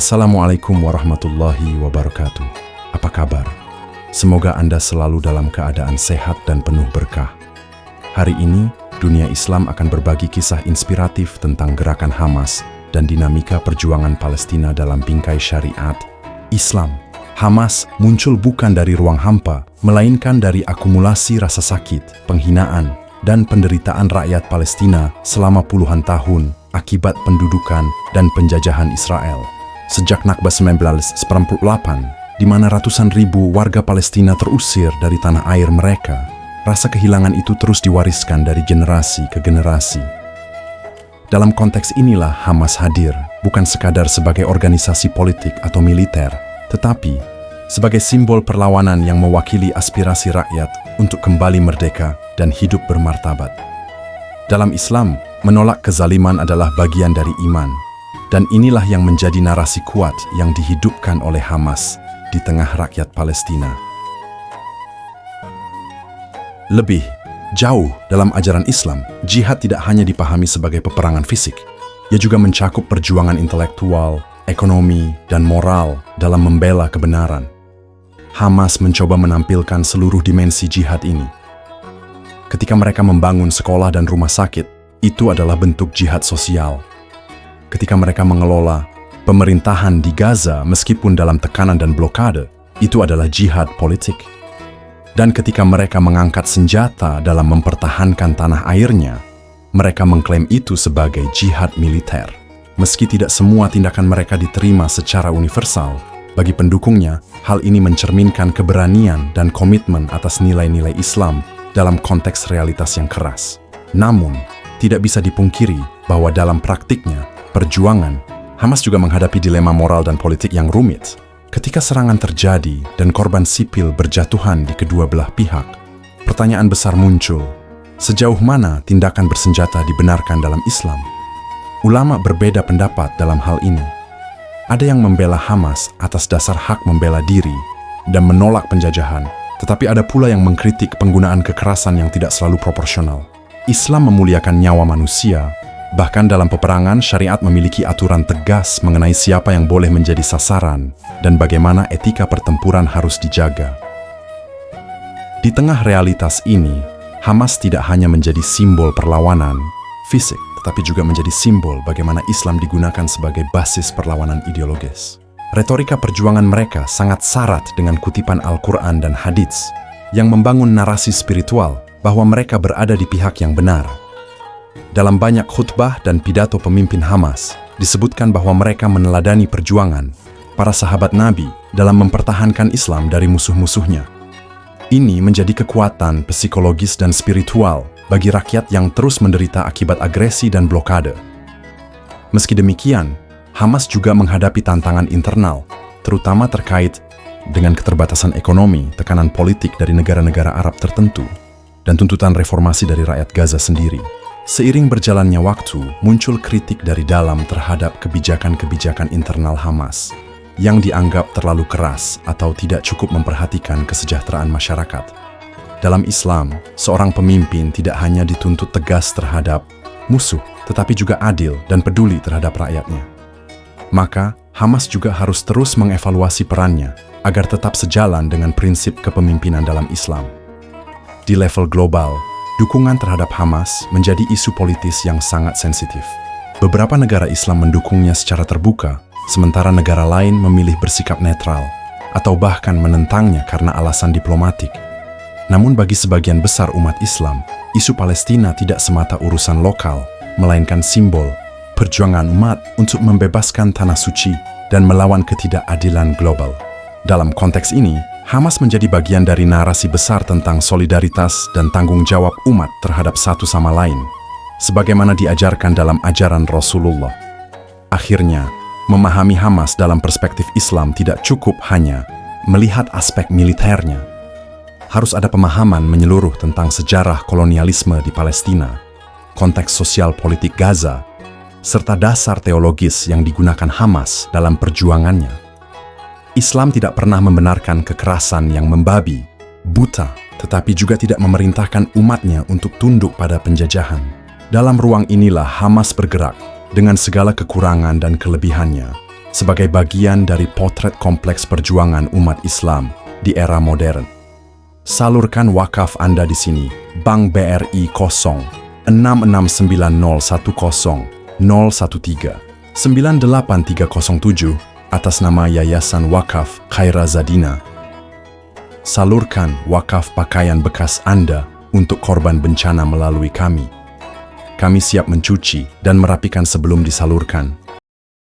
Assalamualaikum warahmatullahi wabarakatuh. Apa kabar? Semoga Anda selalu dalam keadaan sehat dan penuh berkah. Hari ini, dunia Islam akan berbagi kisah inspiratif tentang gerakan Hamas dan dinamika perjuangan Palestina dalam bingkai syariat Islam. Hamas muncul bukan dari ruang hampa, melainkan dari akumulasi rasa sakit, penghinaan, dan penderitaan rakyat Palestina selama puluhan tahun akibat pendudukan dan penjajahan Israel. Sejak Nakba 1948, di mana ratusan ribu warga Palestina terusir dari tanah air mereka, rasa kehilangan itu terus diwariskan dari generasi ke generasi. Dalam konteks inilah Hamas hadir, bukan sekadar sebagai organisasi politik atau militer, tetapi sebagai simbol perlawanan yang mewakili aspirasi rakyat untuk kembali merdeka dan hidup bermartabat. Dalam Islam, menolak kezaliman adalah bagian dari iman, dan inilah yang menjadi narasi kuat yang dihidupkan oleh Hamas di tengah rakyat Palestina. Lebih jauh dalam ajaran Islam, jihad tidak hanya dipahami sebagai peperangan fisik. Ia juga mencakup perjuangan intelektual, ekonomi, dan moral dalam membela kebenaran. Hamas mencoba menampilkan seluruh dimensi jihad ini. Ketika mereka membangun sekolah dan rumah sakit, itu adalah bentuk jihad sosial. Ketika mereka mengelola pemerintahan di Gaza meskipun dalam tekanan dan blokade, itu adalah jihad politik. Dan ketika mereka mengangkat senjata dalam mempertahankan tanah airnya, mereka mengklaim itu sebagai jihad militer. Meski tidak semua tindakan mereka diterima secara universal, bagi pendukungnya, hal ini mencerminkan keberanian dan komitmen atas nilai-nilai Islam dalam konteks realitas yang keras. Namun, tidak bisa dipungkiri bahwa dalam praktiknya, perjuangan, Hamas juga menghadapi dilema moral dan politik yang rumit. Ketika serangan terjadi dan korban sipil berjatuhan di kedua belah pihak, pertanyaan besar muncul, sejauh mana tindakan bersenjata dibenarkan dalam Islam? Ulama berbeda pendapat dalam hal ini. Ada yang membela Hamas atas dasar hak membela diri dan menolak penjajahan, tetapi ada pula yang mengkritik penggunaan kekerasan yang tidak selalu proporsional. Islam memuliakan nyawa manusia, bahkan dalam peperangan syariat memiliki aturan tegas mengenai siapa yang boleh menjadi sasaran dan bagaimana etika pertempuran harus dijaga. Di tengah realitas ini, Hamas tidak hanya menjadi simbol perlawanan fisik, tetapi juga menjadi simbol bagaimana Islam digunakan sebagai basis perlawanan ideologis. Retorika perjuangan mereka sangat syarat dengan kutipan Al-Quran dan hadits yang membangun narasi spiritual bahwa mereka berada di pihak yang benar. Dalam banyak khutbah dan pidato pemimpin Hamas, disebutkan bahwa mereka meneladani perjuangan para sahabat Nabi dalam mempertahankan Islam dari musuh-musuhnya. Ini menjadi kekuatan psikologis dan spiritual bagi rakyat yang terus menderita akibat agresi dan blokade. Meski demikian, Hamas juga menghadapi tantangan internal, terutama terkait dengan keterbatasan ekonomi, tekanan politik dari negara-negara Arab tertentu, dan tuntutan reformasi dari rakyat Gaza sendiri. Seiring berjalannya waktu, muncul kritik dari dalam terhadap kebijakan-kebijakan internal Hamas yang dianggap terlalu keras atau tidak cukup memperhatikan kesejahteraan masyarakat. Dalam Islam, seorang pemimpin tidak hanya dituntut tegas terhadap musuh, tetapi juga adil dan peduli terhadap rakyatnya. Maka, Hamas juga harus terus mengevaluasi perannya agar tetap sejalan dengan prinsip kepemimpinan dalam Islam. Di level global, dukungan terhadap Hamas menjadi isu politis yang sangat sensitif. Beberapa negara Islam mendukungnya secara terbuka, sementara negara lain memilih bersikap netral atau bahkan menentangnya karena alasan diplomatik. Namun bagi sebagian besar umat Islam, isu Palestina tidak semata urusan lokal, melainkan simbol perjuangan umat untuk membebaskan tanah suci dan melawan ketidakadilan global. Dalam konteks ini, Hamas menjadi bagian dari narasi besar tentang solidaritas dan tanggung jawab umat terhadap satu sama lain, sebagaimana diajarkan dalam ajaran Rasulullah. Akhirnya, memahami Hamas dalam perspektif Islam tidak cukup hanya melihat aspek militernya. Harus ada pemahaman menyeluruh tentang sejarah kolonialisme di Palestina, konteks sosial politik Gaza, serta dasar teologis yang digunakan Hamas dalam perjuangannya. Islam tidak pernah membenarkan kekerasan yang membabi, buta, tetapi juga tidak memerintahkan umatnya untuk tunduk pada penjajahan. Dalam ruang inilah Hamas bergerak dengan segala kekurangan dan kelebihannya, sebagai bagian dari potret kompleks perjuangan umat Islam di era modern. Salurkan wakaf Anda di sini. Bank BRI 066910113 atas nama Yayasan Wakaf Khairazadina. Salurkan wakaf pakaian bekas Anda untuk korban bencana melalui kami. Kami siap mencuci dan merapikan sebelum disalurkan.